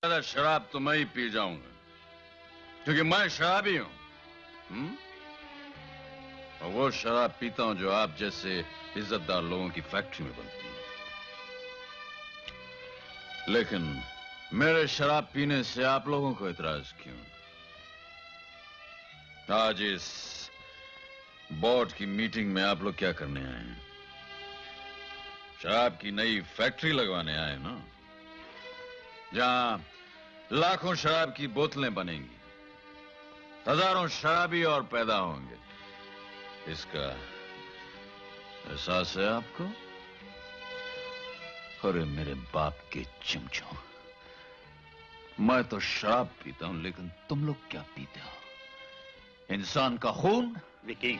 ज्यादा शराब तो मैं ही पी जाऊंगा, क्योंकि मैं शराबी हूं। और वो शराब पीता हूं जो आप जैसे इज्जतदार लोगों की फैक्ट्री में बनती है। लेकिन मेरे शराब पीने से आप लोगों को इतराज क्यों? आज इस बोर्ड की मीटिंग में आप लोग क्या करने आए हैं? शराब की नई फैक्ट्री लगवाने आए ना, जहां लाखों शराब की बोतलें बनेंगी, हजारों शराबी और पैदा होंगे। इसका एहसास है आपको? अरे मेरे बाप के चमचों, मैं तो शराब पीता हूं, लेकिन तुम लोग क्या पीते हो? इंसान का खून। विकी,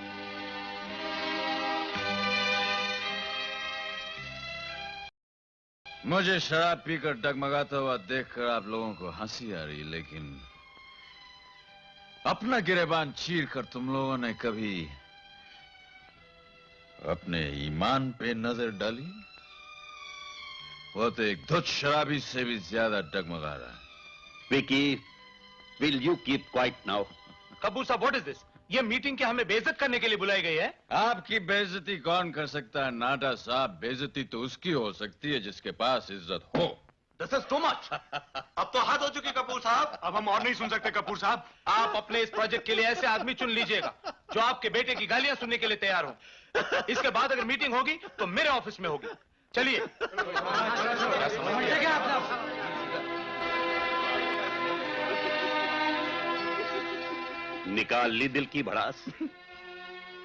मुझे शराब पीकर डगमगाता हुआ देखकर आप लोगों को हंसी आ रही, लेकिन अपना गिरेबान चीरकर तुम लोगों ने कभी अपने ईमान पे नजर डाली? वो तो एक धुत शराबी से भी ज्यादा डगमगा रहा है। Vicky, will you keep quiet now? Kapoor साहब, व्हाट इज दिस? ये मीटिंग क्या हमें बेइज्जत करने के लिए बुलाई गई है? आपकी बेइज्जती कौन कर सकता है नाडा साहब? बेइज्जती तो उसकी हो सकती है जिसके पास इज्जत हो। This is too much. अब तो हद हो चुकी कपूर साहब। अब हम और नहीं सुन सकते कपूर साहब। आप अपने इस प्रोजेक्ट के लिए ऐसे आदमी चुन लीजिएगा जो आपके बेटे की गालियां सुनने के लिए तैयार हो। इसके बाद अगर मीटिंग होगी तो मेरे ऑफिस में होगी। चलिए। निकाल ली दिल की भड़ास।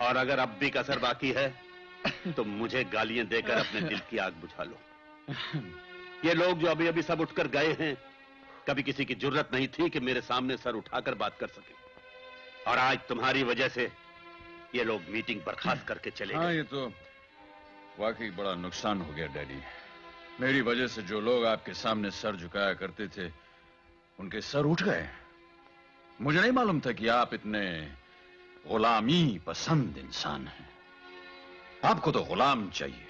और अगर अब भी कसर बाकी है तो मुझे गालियां देकर अपने दिल की आग बुझा लो। ये लोग जो अभी अभी सब उठकर गए हैं, कभी किसी की जुर्रत नहीं थी कि मेरे सामने सर उठाकर बात कर सके, और आज तुम्हारी वजह से ये लोग मीटिंग बर्खास्त करके चले गए। हाँ, ये तो वाकई बड़ा नुकसान हो गया डैडी। मेरी वजह से जो लोग आपके सामने सर झुकाया करते थे, उनके सर उठ गए। मुझे नहीं मालूम था कि आप इतने गुलामी पसंद इंसान हैं। आपको तो गुलाम चाहिए,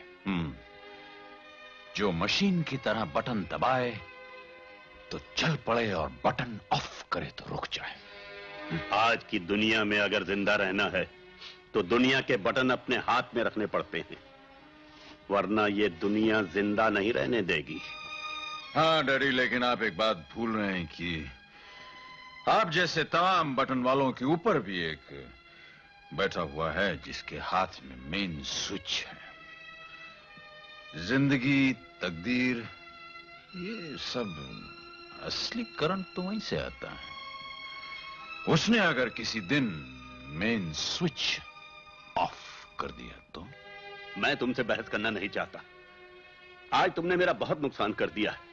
जो मशीन की तरह बटन दबाए तो चल पड़े और बटन ऑफ करे तो रुक जाए। आज की दुनिया में अगर जिंदा रहना है तो दुनिया के बटन अपने हाथ में रखने पड़ते हैं, वरना ये दुनिया जिंदा नहीं रहने देगी। हाँ डैडी, लेकिन आप एक बात भूल रहे हैं कि आप जैसे तमाम बटन वालों के ऊपर भी एक बैठा हुआ है जिसके हाथ में मेन स्विच है। जिंदगी, तकदीर, ये सब असली करंट तो वहीं से आता है। उसने अगर किसी दिन मेन स्विच ऑफ कर दिया तो? मैं तुमसे बहस करना नहीं चाहता। आज तुमने मेरा बहुत नुकसान कर दिया है।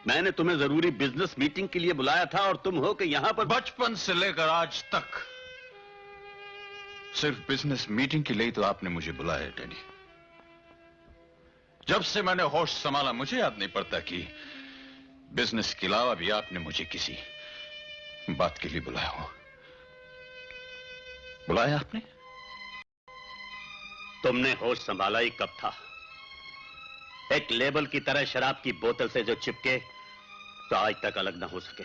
मैंने तुम्हें जरूरी बिजनेस मीटिंग के लिए बुलाया था और तुम हो कि यहां पर बचपन से लेकर आज तक सिर्फ बिजनेस मीटिंग के लिए ही तो आपने मुझे बुलाया डैडी। जब से मैंने होश संभाला मुझे याद नहीं पड़ता कि बिजनेस के अलावा भी आपने मुझे किसी बात के लिए बुलाया हो। बुलाया आपने? तुमने होश संभाला ही कब था? एक लेबल की तरह शराब की बोतल से जो चिपके तो आज तक अलग ना हो सके।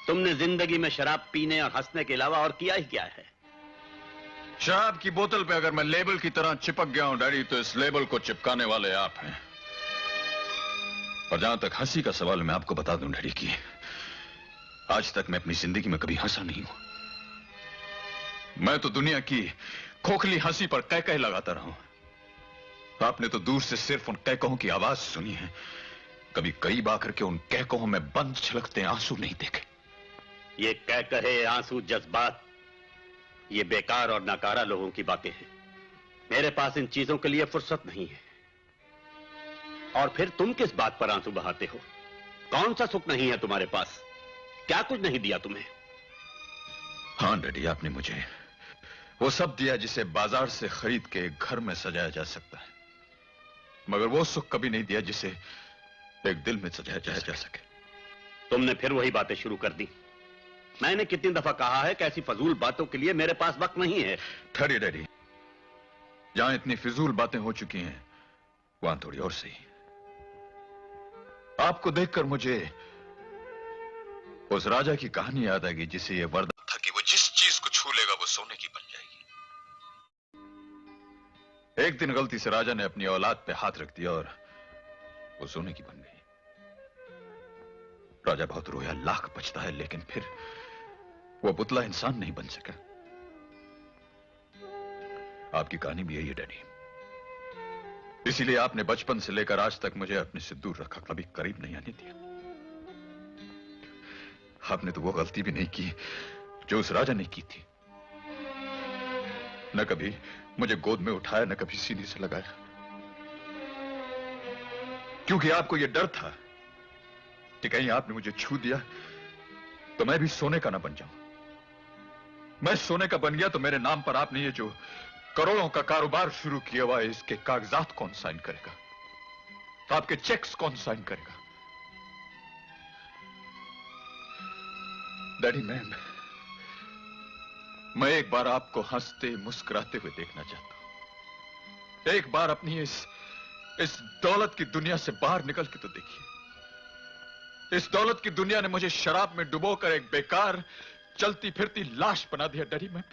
तुमने जिंदगी में शराब पीने और हंसने के अलावा और किया ही क्या है? शराब की बोतल पे अगर मैं लेबल की तरह चिपक गया हूं डैडी, तो इस लेबल को चिपकाने वाले आप हैं। और जहां तक हंसी का सवाल, मैं आपको बता दूं डैडी कि आज तक मैं अपनी जिंदगी में कभी हंसा नहीं हूं। मैं तो दुनिया की खोखली हंसी पर कह कह लगाता रहा हूं। आपने तो दूर से सिर्फ उन कहकों की आवाज सुनी है, कभी करीब आकर के उन कहकों में बंद छलकते आंसू नहीं देखे। ये कह कहे, आंसू, जज्बात, ये बेकार और नाकारा लोगों की बातें हैं। मेरे पास इन चीजों के लिए फुर्सत नहीं है। और फिर तुम किस बात पर आंसू बहाते हो? कौन सा सुख नहीं है तुम्हारे पास? क्या कुछ नहीं दिया तुम्हें? हाँ डैडी, आपने मुझे वो सब दिया जिसे बाजार से खरीद के घर में सजाया जा सकता है, मगर वो सुख कभी नहीं दिया जिसे एक दिल में सजाया जा सके। तुमने फिर वही बातें शुरू कर दी। मैंने कितनी दफा कहा है कि ऐसी फजूल बातों के लिए मेरे पास वक्त नहीं है। ठहरिए डैडी, जहां इतनी फिजूल बातें हो चुकी हैं वहां थोड़ी और सही। आपको देखकर मुझे उस राजा की कहानी याद आएगी जिसे यह वरदान था कि वो जिस चीज को छू लेगा वो सोने की बन जाएगी। एक दिन गलती से राजा ने अपनी औलाद पे हाथ रख दिया और वो सोने की बन गई। राजा बहुत रोया, लाख बचता है, लेकिन फिर वो पुतला इंसान नहीं बन सका। आपकी कहानी भी यही है डैडी। इसीलिए आपने बचपन से लेकर आज तक मुझे अपने से दूर रखा, कभी करीब नहीं आने दिया। आपने तो वो गलती भी नहीं की जो उस राजा ने की थी। न कभी मुझे गोद में उठाया, न कभी सीने से लगाया, क्योंकि आपको यह डर था कि कहीं आपने मुझे छू दिया तो मैं भी सोने का ना बन जाऊं। मैं सोने का बन गया तो मेरे नाम पर आपने ये जो करोड़ों का कारोबार शुरू किया हुआ है, इसके कागजात कौन साइन करेगा? आपके चेक्स कौन साइन करेगा? डैडी, मैं एक बार आपको हंसते मुस्कुराते हुए देखना चाहता हूं। एक बार अपनी इस दौलत की दुनिया से बाहर निकल के तो देखिए। इस दौलत की दुनिया ने मुझे शराब में डुबोकर एक बेकार चलती फिरती लाश बना दिया डैडी। मैं